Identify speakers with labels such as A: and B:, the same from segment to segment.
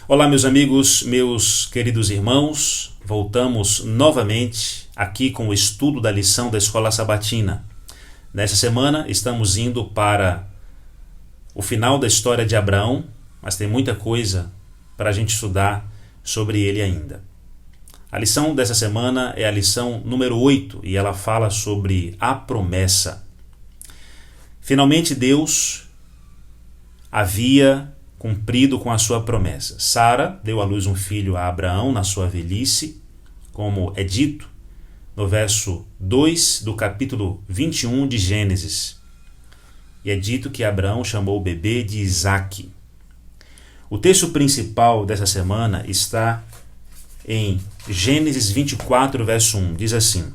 A: Olá, meus amigos, meus queridos irmãos, voltamos novamente aqui com o estudo da lição da Escola Sabatina. Nessa semana estamos indo para o final da história de Abraão, mas tem muita coisa para a gente estudar sobre ele ainda. A lição dessa semana é a lição número 8 e ela fala sobre a promessa. Finalmente Deus havia cumprido com a sua promessa. Sara deu à luz um filho a Abraão na sua velhice, como é dito no verso 2 do capítulo 21 de Gênesis. E é dito que Abraão chamou o bebê de Isaque. O texto principal dessa semana está em Gênesis 24, verso 1. Diz assim: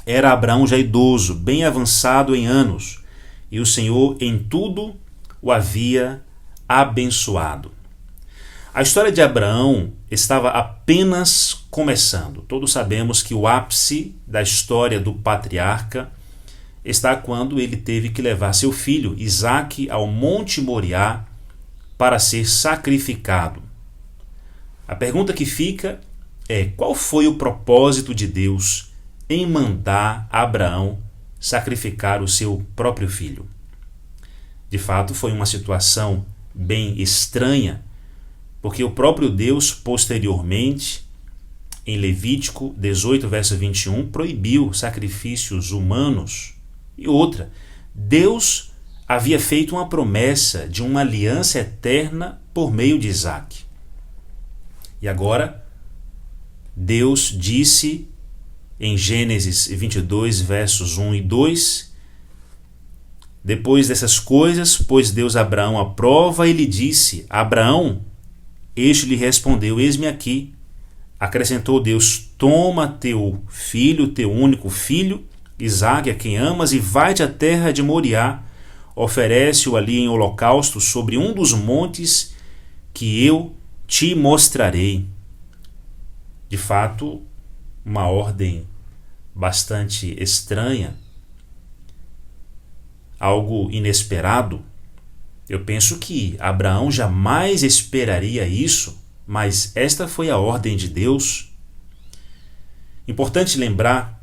A: Era Abraão já idoso, bem avançado em anos, e o Senhor em tudo o havia abençoado. A história de Abraão estava apenas começando. Todos sabemos que o ápice da história do patriarca está quando ele teve que levar seu filho Isaque ao Monte Moriá para ser sacrificado. A pergunta que fica é: qual foi o propósito de Deus em mandar Abraão sacrificar o seu próprio filho? De fato, foi uma situação bem estranha, porque o próprio Deus, posteriormente, em Levítico 18, verso 21, proibiu sacrifícios humanos. E outra, Deus havia feito uma promessa de uma aliança eterna por meio de Isaque. E agora, Deus disse em Gênesis 22, versos 1 e 2, depois dessas coisas, pôs Deus Abraão à prova e lhe disse: Abraão, este lhe respondeu: Eis-me aqui. Acrescentou Deus: Toma teu filho, teu único filho, Isaque, a quem amas, e vai-te à terra de Moriá. Oferece-o ali em holocausto sobre um dos montes que eu te mostrarei. De fato, uma ordem bastante estranha, algo inesperado. Eu penso que Abraão jamais esperaria isso, mas esta foi a ordem de Deus. Importante lembrar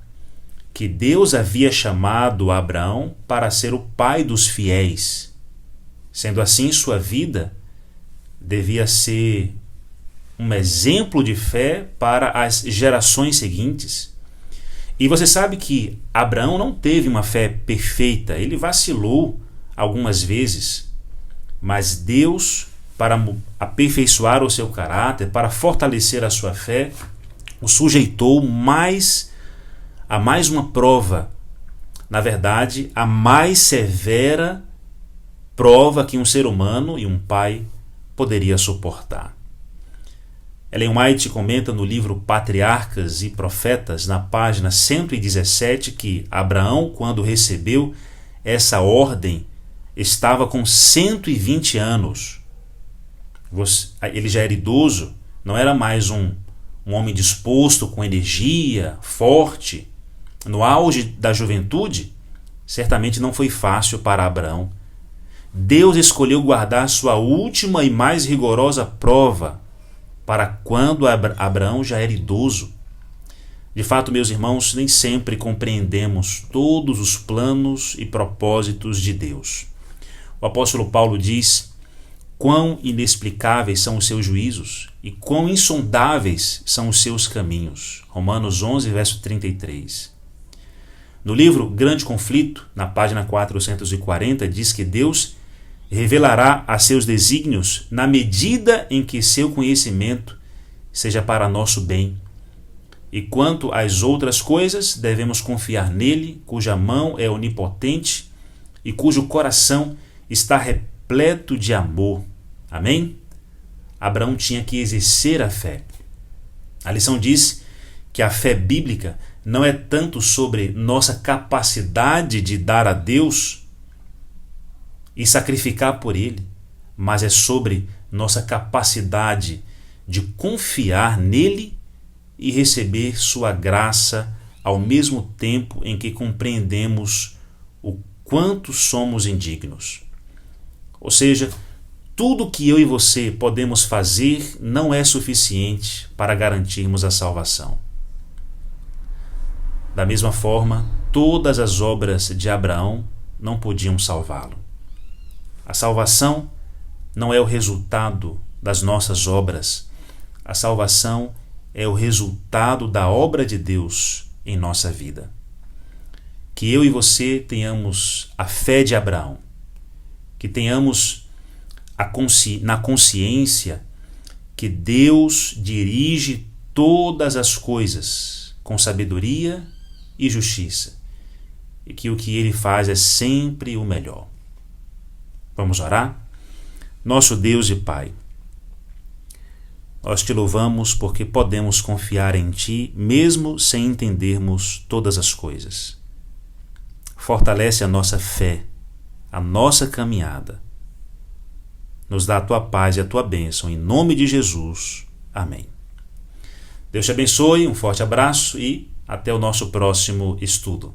A: que Deus havia chamado Abraão para ser o pai dos fiéis. Sendo assim, sua vida devia ser um exemplo de fé para as gerações seguintes. E você sabe que Abraão não teve uma fé perfeita, ele vacilou algumas vezes, mas Deus, para aperfeiçoar o seu caráter, para fortalecer a sua fé, o sujeitou a mais uma prova. Na verdade, a mais severa prova que um ser humano e um pai poderia suportar. Ellen White comenta no livro Patriarcas e Profetas, na página 117, que Abraão, quando recebeu essa ordem, estava com 120 anos. Ele já era idoso, não era mais um homem disposto, com energia, forte. No auge da juventude, certamente não foi fácil para Abraão. Deus escolheu guardar sua última e mais rigorosa prova para quando Abraão já era idoso. De fato, meus irmãos, nem sempre compreendemos todos os planos e propósitos de Deus. O apóstolo Paulo diz: quão inexplicáveis são os seus juízos e quão insondáveis são os seus caminhos. Romanos 11, verso 33. No livro Grande Conflito, na página 440, diz que Deus revelará a seus desígnios na medida em que seu conhecimento seja para nosso bem. E quanto às outras coisas, devemos confiar nele, cuja mão é onipotente e cujo coração está repleto de amor. Amém? Abraão tinha que exercer a fé. A lição diz que a fé bíblica não é tanto sobre nossa capacidade de dar a Deus e sacrificar por ele, mas é sobre nossa capacidade de confiar nele e receber sua graça ao mesmo tempo em que compreendemos o quanto somos indignos. Ou seja, tudo que eu e você podemos fazer não é suficiente para garantirmos a salvação. Da mesma forma, todas as obras de Abraão não podiam salvá-lo. A salvação não é o resultado das nossas obras. A salvação é o resultado da obra de Deus em nossa vida. Que eu e você tenhamos a fé de Abraão, que tenhamos na consciência que Deus dirige todas as coisas com sabedoria e justiça, e que o que Ele faz é sempre o melhor. Vamos orar? Nosso Deus e Pai, nós te louvamos porque podemos confiar em Ti mesmo sem entendermos todas as coisas. Fortalece a nossa fé, a nossa caminhada. Nos dá a Tua paz e a Tua bênção, em nome de Jesus. Amém. Deus te abençoe, um forte abraço e até o nosso próximo estudo.